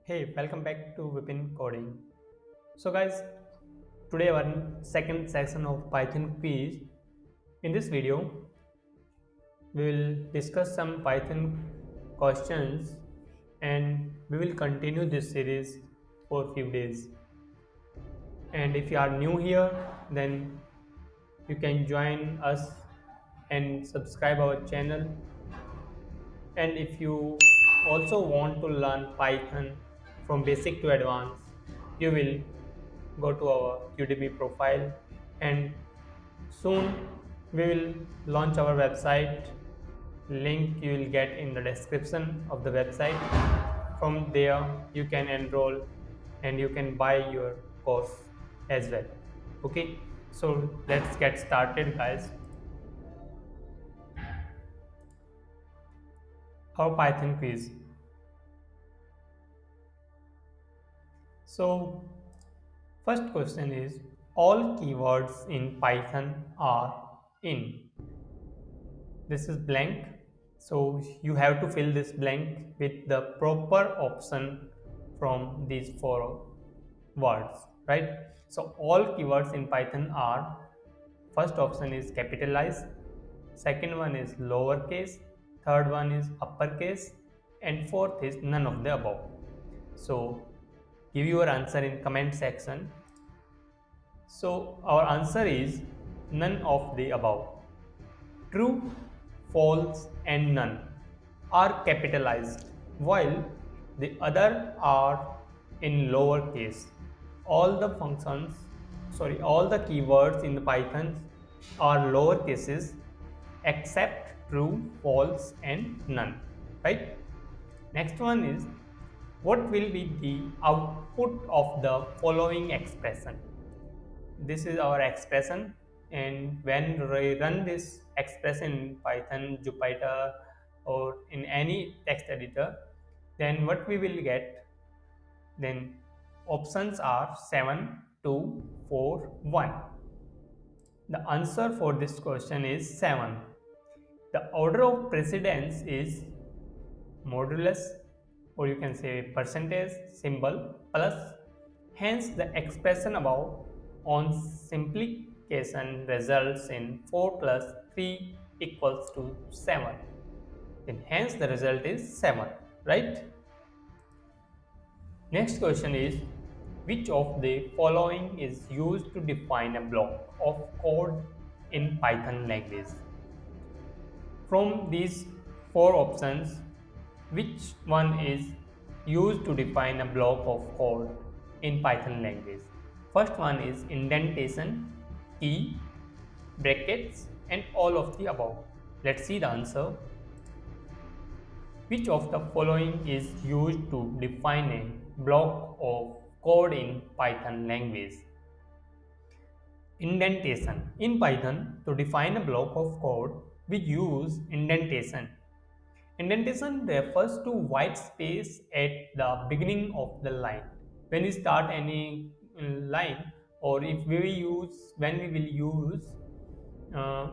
Hey, welcome back to Vipin Coding. So guys, today our second section of Python quiz. In this video, we will discuss some Python questions and we will continue this series for a few days. And if you are new here, then you can join us and subscribe our channel. And if you also want to learn Python from basic to advanced, you will go to our Udemy profile and soon we will launch our website. Link you will get in the description of the website. From there you can enroll and you can buy your course as well. Okay, so let's get started guys. Our Python quiz. So first question is, all keywords in Python are in. This is blank, so you have to fill this blank with the proper option from these four words, right? So all keywords in Python are, first option is capitalized, second one is lowercase, third one is uppercase, and fourth is none of the above. So give your answer in comment section. So our answer is none of the above. True, false, and none are capitalized, while the other are in lowercase. All the all the keywords in the Python are lower cases except true, false, and none. Right? Next one is, what will be the output of the following expression? This is our expression, and when we run this expression in Python, Jupyter, or in any text editor, then what we will get? Then options are 7, 2, 4, 1. The answer for this question is 7. The order of precedence is modulus, or you can say percentage symbol plus. Hence the expression above on simplification results in 4 plus 3 equals to 7. Then hence the result is 7, right? Next question is, which of the following is used to define a block of code in Python language? From these four options, which one is used to define a block of code in Python language? First one is indentation, key, brackets, and all of the above. Let's see the answer. Which of the following is used to define a block of code in Python language? Indentation. In Python, to define a block of code, we use indentation. Indentation refers to white space at the beginning of the line. When we start any line, or if we use, when we will use uh,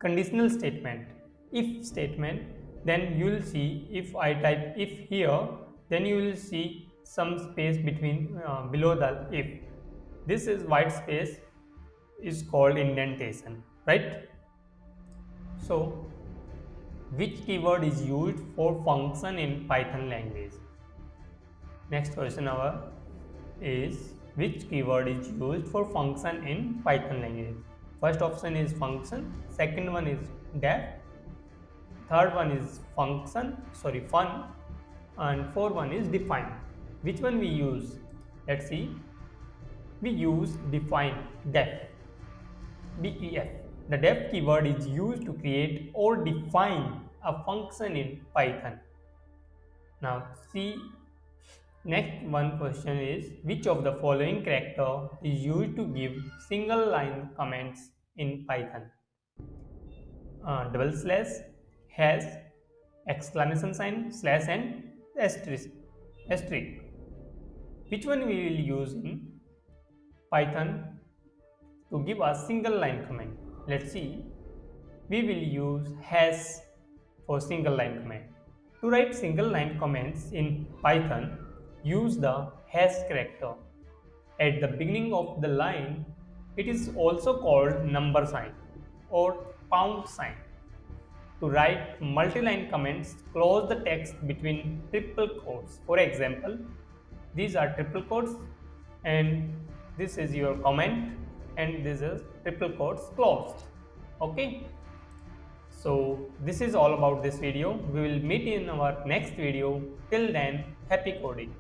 conditional statement, if statement, then you will see, if I type if here, then you will see some space between below the if. This is white space, is called indentation, right? So which keyword is used for function in Python language? Next question our is, which keyword is used for function in Python language? First option is function, second one is def, third one is fun, and fourth one is define. Which one we use? Let's see. We use define, def, def. The def keyword is used to create or define a function in Python. Now see, next one question is, which of the following character is used to give single line comments in Python? Double slash, hash, exclamation sign, slash, and asterisk. Which one we will use in Python to give a single line comment? Let's see. We will use hash for single line comment. To write single line comments in Python, use the hash character. At the beginning of the line, it is also called number sign or pound sign. To write multi-line comments, close the text between triple quotes. For example, these are triple quotes and this is your comment and this is triple quotes closed. Okay. So this is all about this video. We will meet in our next video. Till then, happy coding.